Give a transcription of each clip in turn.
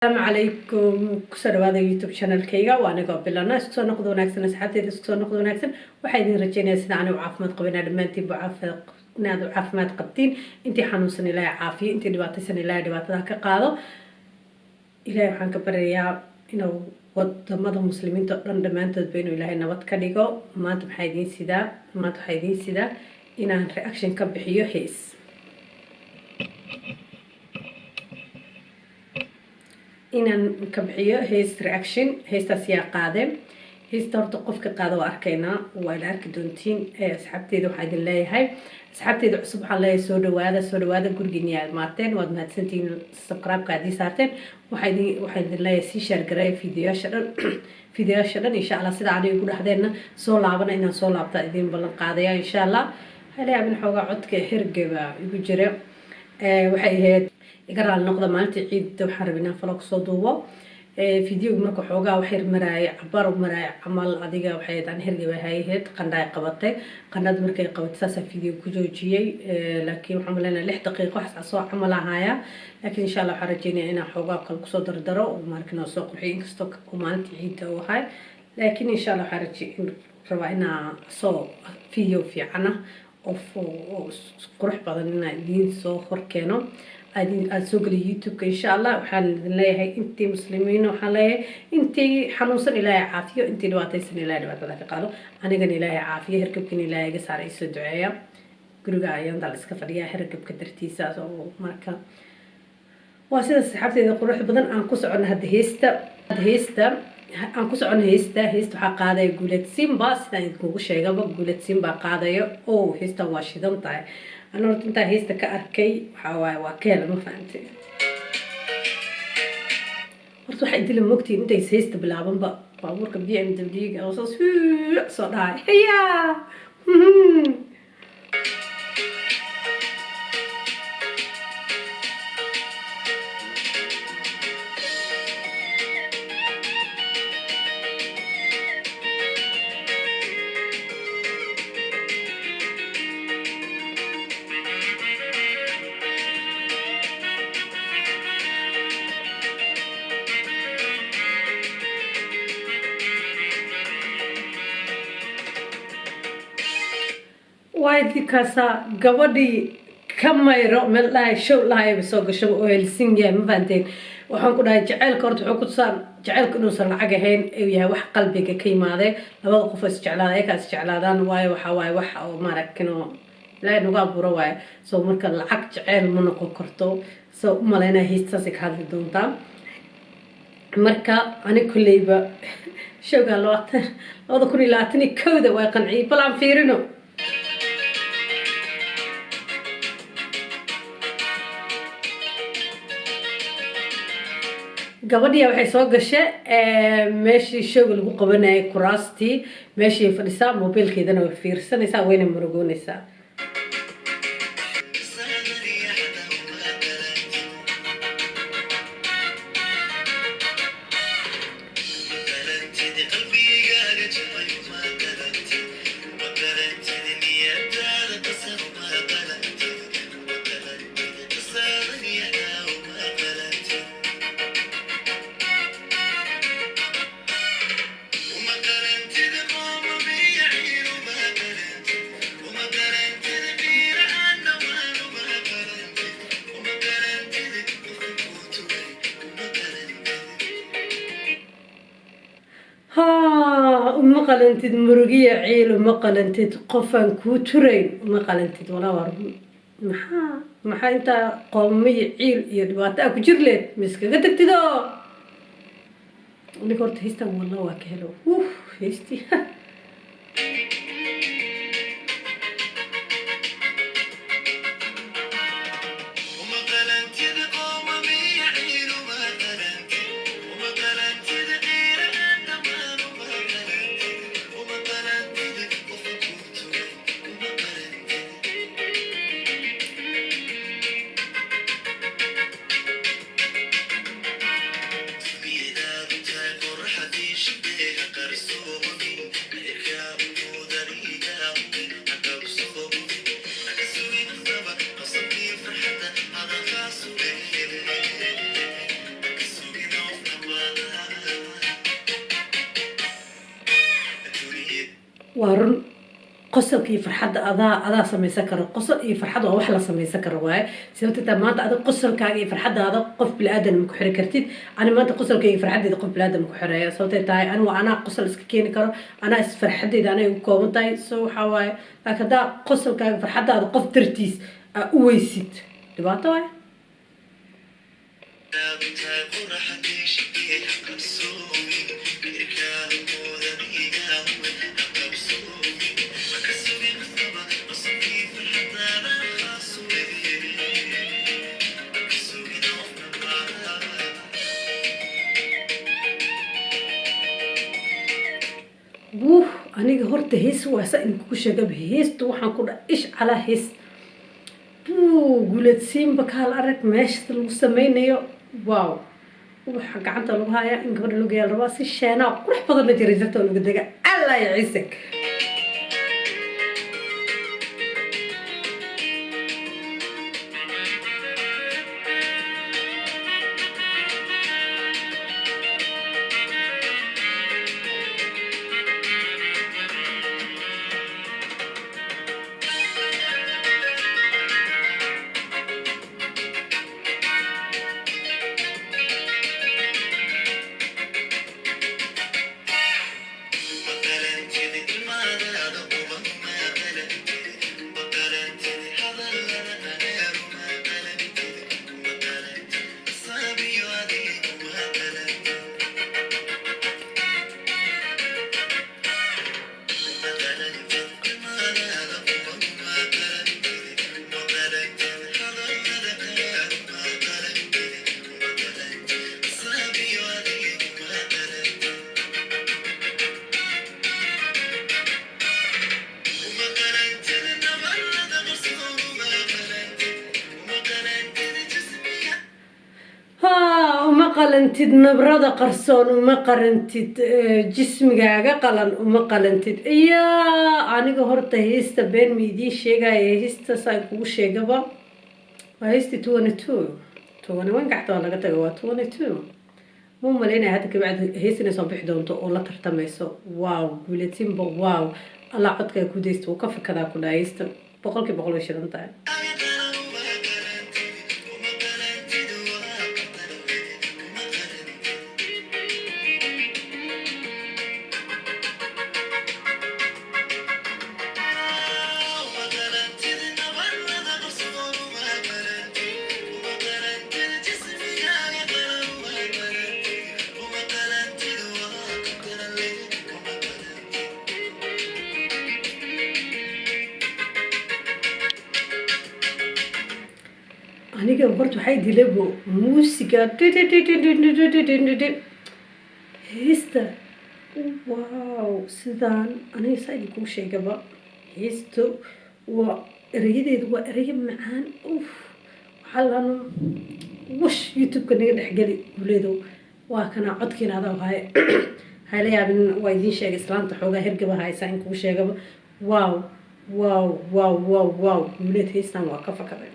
السلام عليكم كسر هذا يوتيوب شانل كيغا وانا قبل الناس سو نقد وناكسن asxaabteeda soo noqdo wanaagsan waxa idin rajaynaa sida aan caafimaad qabina dhamaantii caafimaad qabtiin intii xanuunsan ilaahay caafiyo intii dhibaataysan ilaahay dhibaatada ka qaado ilaahay waxaan ka baryayaa inuu wadamada muslimiinta dhan dhamaantood inuu ilaahay nabad ka dhigo maanta waxa idin sidaa inaan reaction ka bixiyo hees inaan ka bixiyo hees reaction heestaas yaa qaade heesta horta qofka qaado waa arkaynaa waa la arki doontiin asxaabteeda waxaa idin leeyahay asxaabteeda cusub waxaan leeyahay soo dhawaada gurigiina aad maateen waad mahadsantihiin subscribe-ka haddii saarteen waxaa idin leeyahay sii share gareeya fiidiyoyaasha dhan insha allah sida aniga ugu dhahdeenna soo laabana inaan soo laabta idin ballan qaadaya insha allah halaabin xoogaa codka hergeba igu jira waxay ahayd igaraal noqda maalintii ciidda waxaan rabay inaan falo kusoo duubo fiidiyowga marka xoogaa wax yar maraaya cabar maraaya camal adiga waxay aan hergeba hay'ad qandhaay qabatay qandhad markay qabatay saasa fiidiyow ku joojiyay laakiin waxaan maleynayaa 6 daqiiqo wax soo camal ahaya laakiin insha Allah waxaan rajeynayaa inaan xoogaa kale kusoo dardaro oo markana soo qurxiyo inkastoo maalintii ciidda oo ahay laakiin insha Allah waxaan rabaa inaan soo fiidiyow fiican oo qurux badan inaan idin soo horkeeno aad soo gali youtube-ka insha allah waxaan idin leeyahay intii muslimiin waxaan leeyahay intii xanuunsan ilaahay caafiyo intii dhibaataysan ilaahay dhibaatada ka qaado anigana ilaahay caafiyo hergabkina ilaahay iga saar ay soo duceeya guriga ayaan dal iska fadhiyaa hergabka dartiisa oo marka waa sida saxaabteeda qurux badan aan ku socono hadda heesta aan ku socono heesta waxaa qaadaya Guuled Simba sidaan idinku sheegaba Guuled Simba qaadayo oo heesta waa shidan tahay أنا قلت أنت هيست كأركي وكيل ما فهمت. قلت واحد يدي لمكتي أنت هيست بالعبان بقى بابورك بدي أنت بديك أو صوص صداع هيا. وايد كاسا قبضي كميرو من لا شو لا يبسوق شو السنجة ما فهمتين وحن كنا جعل كرت حكوت صار جعل كنا صار حاجة هين ويا وح قلبك كي ماذا لما قفز جعل هذا كاس جعل هذا واي وحواي وح أو ما ركنوا لا نقاب رواي سو مركز العق جعل منقو كرتو سو مالنا هيستاسك هذا الدونتا مركا أنا كل يبا شو قال لو كوني لاتني كودة ويقنعي بلعب فيرنو gabadhiya waxay soo gashay meeshii showga lagu qabanayay kuraastii meeshii fadhisaa mobilkeedana way fiirsanaysaa wayna murugoonaysaa وما قلنتد مرقية عيل وما قلنتد قفن كوترين وما قلنتد ولا ورب محا انت قومية عيل يدوات اكو جرلت مسكة قدك تدو اللي قلت هيستا والله واكهلو هيستي شبيها قرصومي وارن قصة كي فرحة أدا سميسا كرو قصة إيه فرحة وواحد لا سميسا كرو واي سويت ما أنت أدا قصة كي فرحة هذا قف بالآدم مكحرة كرتيد أنا ما أنت قصة كي فرحة هذا قف بالآدم مكحرة سويت تاي أنا وأنا قصة السكين كرو أنا فرحة هذا أنا يكون تاي سو حواي لكن دا قصة كي فرحة هذا قف ترتيس ويسيت دبعته واي aniga horta hees waasa in ku sheegay heestu waxaan ku ish ala hees guuladsiinba kaal arag meesha lagu sameynayo wow waxa gacanta lagu hayaa in gabadha lagu yaal rabaa si sheena qurux badan la jiray jirta lagu daga alla ya ciisek قلنتد نبرة قرصون وما قرنتد جسمك قلن وما قلنتد يا أنا قهرت هيست بين ميدي شيء هيست سايكو شيء قبل وهيست 22 وين قعدت ولا قلت جوا 22 مو ملينا هذا كبعد هيست نصبح دونتو ولا ترتميسو واو بلتين واو الله عدك كوديست وكف كذا كنا هيست بقولك وش أنت aniga horta waxay dilabo muusiga heesta wow sidaan aniga saidi ku sheegaba heesto waa erayadeedu waa erayo macaan waxaan wash youtube-ka naga dhexgeli guleedo waa kana codkiina adaa haye hayla yaabin waa idiin sheegay islaanta xoogaa hergaba haysa in kuu sheegaba wow wow wow wow wow guleed heestan waa ka fakaday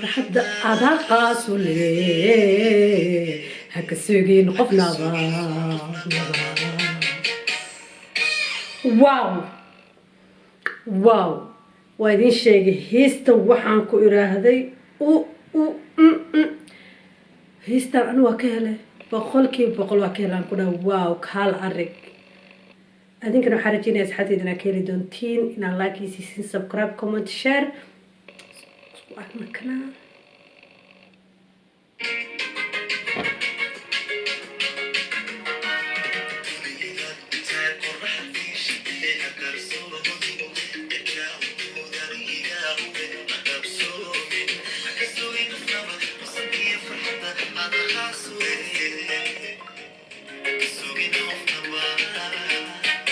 فرحت أذاق سولي هكسوجين قفنا واو واو وادين شيء هيست وحن كإرهدي هيست أنا وكهله بقول كيف بقول وكهله كنا واو كهال أرك أدين كانوا حرجين أصحابي دنا كيري دونتين إن الله كيسي سبسكرايب كومنت شير وأكمل كنا